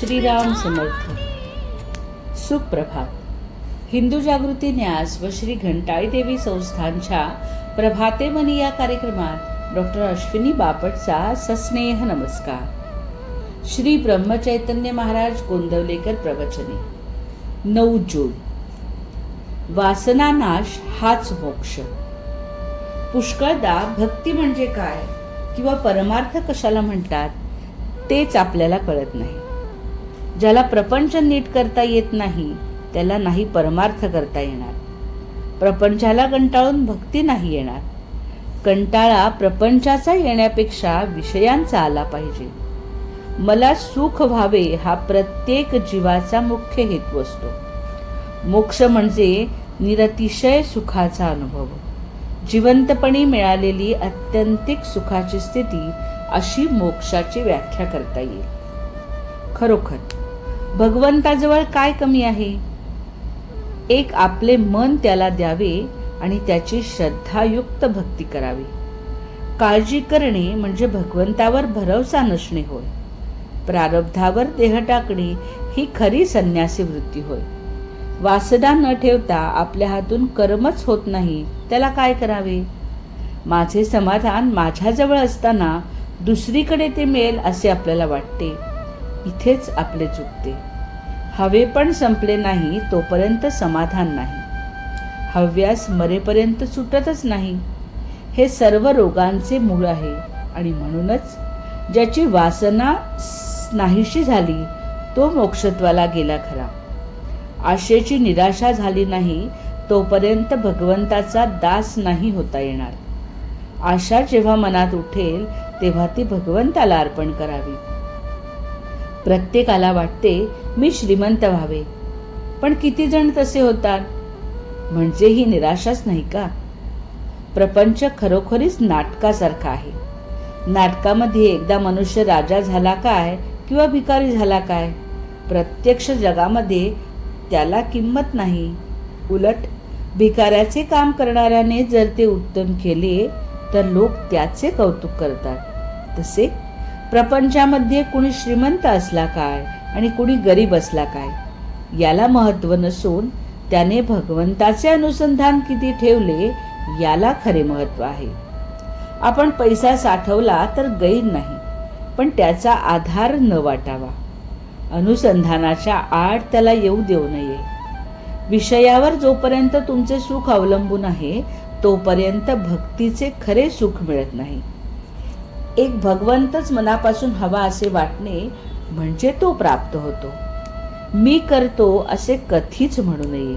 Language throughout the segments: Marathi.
श्रीराम समर्थ. सुप्रभात. हिंदू जागृती न्यास व श्री घंटाळी देवी संस्थानच्या प्रभाते मनी या कार्यक्रमात डॉक्टर अश्विनी बापटचा सस्नेह नमस्कार. श्री ब्रह्मचैतन्य महाराज गोंदवलेकर प्रवचने. 9 जून. वासना नाश हाच मोक्ष. पुष्कळदा भक्ती म्हणजे काय किंवा परमार्थ कशाला म्हणतात तेच आपल्याला कळत नाही. ज्याला प्रपंच नीट करता येत नाही त्याला नाही परमार्थ करता येणार. प्रपंचाला कंटाळून भक्ती नाही येणार. कंटाळा प्रपंचाचा येण्यापेक्षा विषयांचा आला पाहिजे. मला सुख व्हावे हा प्रत्येक जीवाचा मुख्य हेतू असतो. मोक्ष म्हणजे निरतिशय सुखाचा अनुभव, जिवंतपणी मिळालेली अत्यंतिक सुखाची स्थिती, अशी मोक्षाची व्याख्या करता येईल. खरोखर भगवंताजवळ काय कमी आहे? एक आपले मन त्याला द्यावे आणि त्याची श्रद्धायुक्त भक्ती करावी. काळजी करणे म्हणजे भगवंतावर भरवसा नसणे होय. प्रारब्धावर देह टाकणे ही खरी संन्यासी वृत्ती होय. वासना न ठेवता आपल्या हातून कर्मच होत नाही, त्याला काय करावे? माझे समाधान माझ्याजवळ असताना दुसरीकडे ते मिळेल असे आपल्याला वाटते. इथेच आपले चुकते. हवे पण संपले नाही तोपर्यंत समाधान नाही. हव्यास मरेपर्यंत सुटतच नाही. हे सर्व रोगांचे मूळ आहे. आणि म्हणूनच ज्याची वासना नाहीशी झाली तो मोक्षत्वाला गेला खरा. आशेची निराशा झाली नाही तोपर्यंत भगवंताचा दास नाही होता येणार. आशा जेव्हा मनात उठेल तेव्हा ती भगवंताला अर्पण करावी. प्रत्येकाला वाटते मी श्रीमंत व्हावे, पण किती जण तसे होतात? म्हणजे ही निराशाच नाही का? प्रपंच खरोखरीच नाटकासारखा आहे. नाटकामध्ये एकदा मनुष्य राजा झाला काय किंवा भिकारी झाला काय, प्रत्यक्ष जगामध्ये त्याला किंमत नाही. उलट भिकाऱ्याचे काम करणाऱ्याने जर ते उत्तम केले तर लोक त्याचे कौतुक करतात. तसे प्रपंचामध्ये कुणी श्रीमंत असला काय आणि कुणी गरीब असला काय याला महत्त्व नसून त्याने भगवंताचे अनुसंधान किती ठेवले याला खरे महत्त्व आहे. आपण पैसा साठवला तर गैर नाही, पण त्याचा आधार न वाटावा. अनुसंधानाच्या आड त्याला येऊ देऊ नये. विषयावर जोपर्यंत तुमचे सुख अवलंबून आहे तोपर्यंत भक्तीचे खरे सुख मिळत नाही. एक भगवंतच मनापासून हवा असे वाटणे म्हणजे तो प्राप्त होतो. मी करतो असे कधीच म्हणू नये.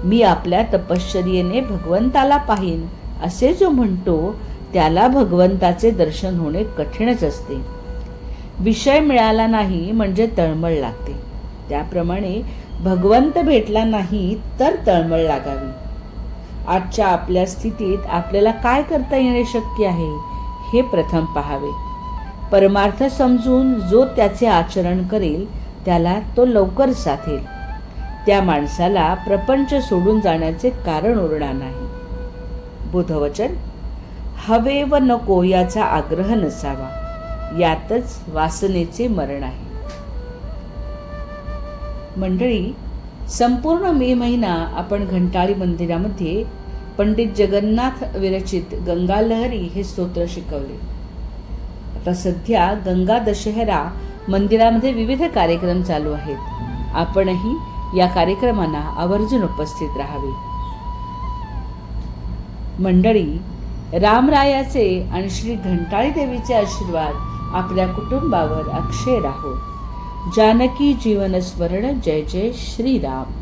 मी आपल्या तपश्चर्येने भगवंताला पाहीन असे जो म्हणतो त्याला भगवंताचे दर्शन होणे कठीणच असते. विषय मिळाला नाही म्हणजे तळमळ लागते. त्याप्रमाणे भगवंत भेटला नाही तर तळमळ लागावी. आजच्या आपल्या स्थितीत आपल्याला काय करता येणे शक्य आहे हे प्रथम पाहावे. परमार्थ समजून जो त्याचे आचरण करेल त्याला तो लवकर साधेल. त्या माणसाला प्रपंच सोडून जाण्याचे कारण उरणार नाही. बुधवचन. हवे व नको याचा आग्रह नसावा, यातच वासनेचे मरण आहे. मंडळी, संपूर्ण मे महिना आपण घंटाळी मंदिरामध्ये पंडित जगन्नाथ विरचित गंगा लहरी हे स्तोत्र शिकवले. आता सध्या गंगा दशहरा मंदिरामध्ये विविध कार्यक्रम चालू आहेत. आपणही या कार्यक्रमांना आवर्जून उपस्थित राहावे. मंडळी, रामरायाचे आणि श्री घंटाळी देवीचे आशीर्वाद आपल्या कुटुंबावर अक्षय राहो. जानकी जीवन स्मरण. जय जय श्रीराम.